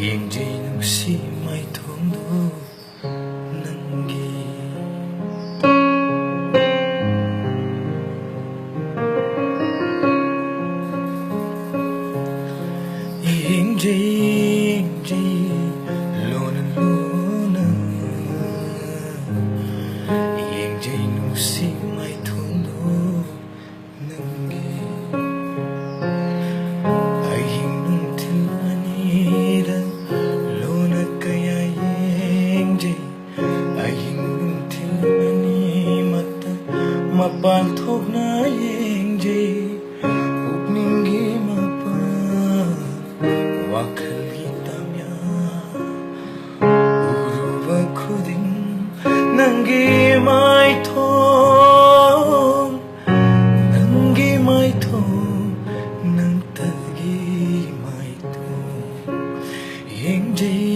ꯌꯦꯡꯖꯩ ꯅꯨꯡꯁꯤ ꯃꯥꯏꯊꯣꯡꯗꯨ ꯅꯪꯒꯤ ꯌꯦꯡꯖꯩ ꯂꯣꯟꯅ ꯂꯣꯟꯅ ꯌꯦꯡꯖꯩ ꯅꯨꯡꯁꯤ ꯃꯥꯏꯊꯣꯡꯗꯨ ꯅꯪꯒꯤ ꯑꯍꯤꯡ ꯅꯨꯡꯊꯤꯜ ꯑꯅꯤꯗ ꯂꯣꯟꯅ ꯀꯌꯥ ꯌꯦꯡꯖꯩ ꯑꯍꯤꯡ ꯅꯨꯡꯊꯤꯜ ꯑꯅꯤꯃꯛꯇ ꯃꯄꯥꯟ ꯊꯣꯛꯅ ꯌꯦꯡꯖꯩ ꯄꯨꯛꯅꯤꯡꯒꯤ ꯃꯄꯥꯟ ꯋꯥꯈꯜꯒꯤ ꯇꯝꯌꯥ ꯎꯔꯨꯕ ꯈꯨꯗꯤꯡ ꯅꯪꯒꯤ ꯃꯥꯏꯊꯣꯡ ꯅꯪꯇꯒꯤ ꯃꯥꯏꯊꯣꯡ ꯌꯦꯡꯖꯩ